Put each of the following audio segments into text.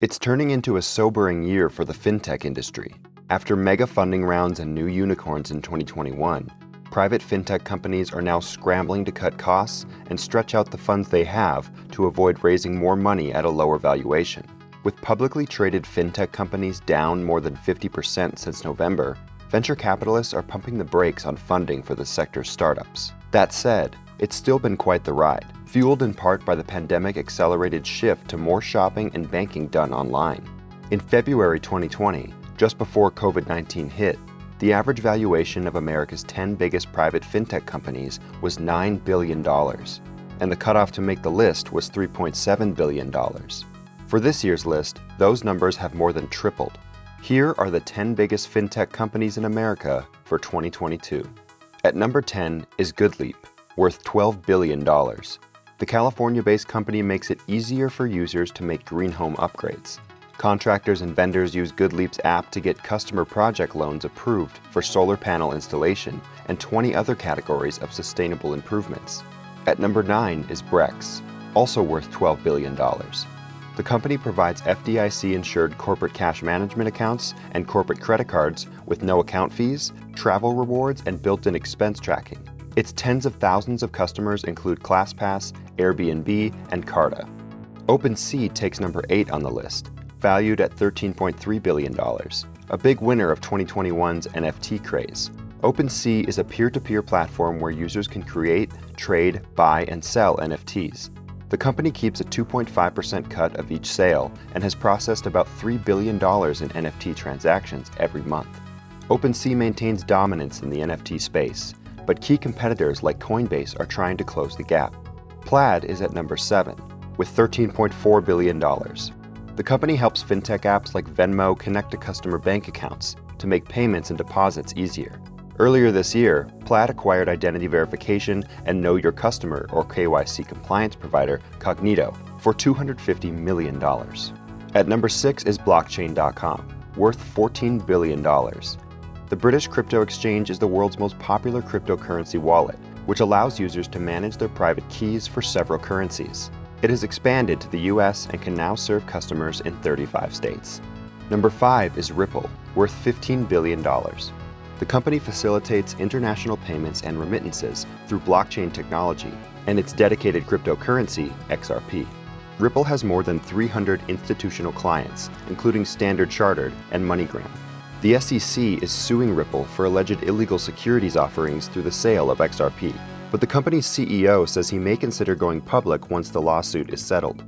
It's turning into a sobering year for the fintech industry. After mega funding rounds and new unicorns in 2021, private fintech companies are now scrambling to cut costs and stretch out the funds they have to avoid raising more money at a lower valuation. With publicly traded fintech companies down more than 50% since November, venture capitalists are pumping the brakes on funding for the sector's startups. That said, it's still been quite the ride, fueled in part by the pandemic-accelerated shift to more shopping and banking done online. In February 2020, just before COVID-19 hit, the average valuation of America's 10 biggest private fintech companies was $9 billion, and the cutoff to make the list was $3.7 billion. For this year's list, those numbers have more than tripled. Here are the 10 biggest fintech companies in America for 2022. At number 10 is GoodLeap, worth $12 billion. The California-based company makes it easier for users to make green home upgrades. Contractors and vendors use GoodLeap's app to get customer project loans approved for solar panel installation and 20 other categories of sustainable improvements. At number 9 is Brex, also worth $12 billion. The company provides FDIC-insured corporate cash management accounts and corporate credit cards with no account fees, travel rewards, and built-in expense tracking. Its tens of thousands of customers include ClassPass, Airbnb, and Carta. OpenSea takes number 8 on the list, valued at $13.3 billion, a big winner of 2021's NFT craze. OpenSea is a peer-to-peer platform where users can create, trade, buy, and sell NFTs. The company keeps a 2.5% cut of each sale and has processed about $3 billion in NFT transactions every month. OpenSea maintains dominance in the NFT space, but key competitors like Coinbase are trying to close the gap. Plaid is at number 7, with $13.4 billion. The company helps fintech apps like Venmo connect to customer bank accounts to make payments and deposits easier. Earlier this year, Plaid acquired identity verification and Know Your Customer or KYC compliance provider Cognito for $250 million. At number 6 is Blockchain.com, worth $14 billion. The British crypto exchange is the world's most popular cryptocurrency wallet, which allows users to manage their private keys for several currencies. It has expanded to the US and can now serve customers in 35 states. Number 5 is Ripple, worth $15 billion. The company facilitates international payments and remittances through blockchain technology and its dedicated cryptocurrency, XRP. Ripple has more than 300 institutional clients, including Standard Chartered and MoneyGram. The SEC is suing Ripple for alleged illegal securities offerings through the sale of XRP, but the company's CEO says he may consider going public once the lawsuit is settled.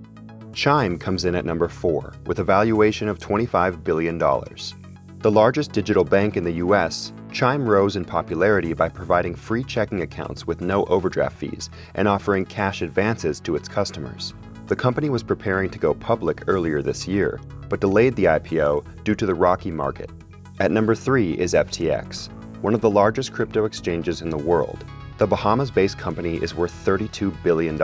Chime comes in at number 4, with a valuation of $25 billion. The largest digital bank in the US, Chime rose in popularity by providing free checking accounts with no overdraft fees and offering cash advances to its customers. The company was preparing to go public earlier this year, but delayed the IPO due to the rocky market. At number 3 is FTX, one of the largest crypto exchanges in the world. The Bahamas-based company is worth $32 billion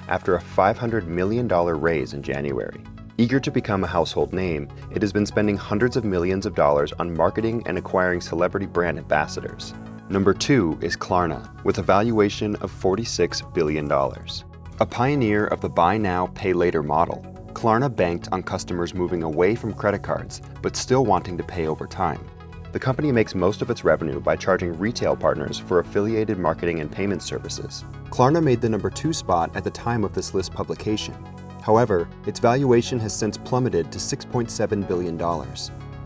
after a $500 million raise in January. Eager to become a household name, it has been spending hundreds of millions of dollars on marketing and acquiring celebrity brand ambassadors. Number 2 is Klarna, with a valuation of $46 billion. A pioneer of the buy now, pay later model, Klarna banked on customers moving away from credit cards, but still wanting to pay over time. The company makes most of its revenue by charging retail partners for affiliated marketing and payment services. Klarna made the number 2 spot at the time of this list publication. However, its valuation has since plummeted to $6.7 billion.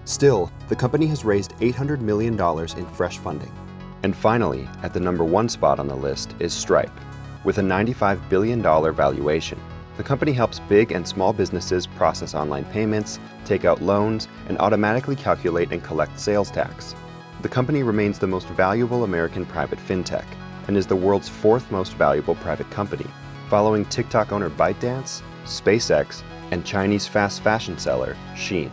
Still, the company has raised $800 million in fresh funding. And finally, at the number 1 spot on the list is Stripe, with a $95 billion valuation. The company helps big and small businesses process online payments, take out loans, and automatically calculate and collect sales tax. The company remains the most valuable American private fintech and is the world's 4th most valuable private company, following TikTok owner ByteDance, SpaceX, and Chinese fast fashion seller Shein.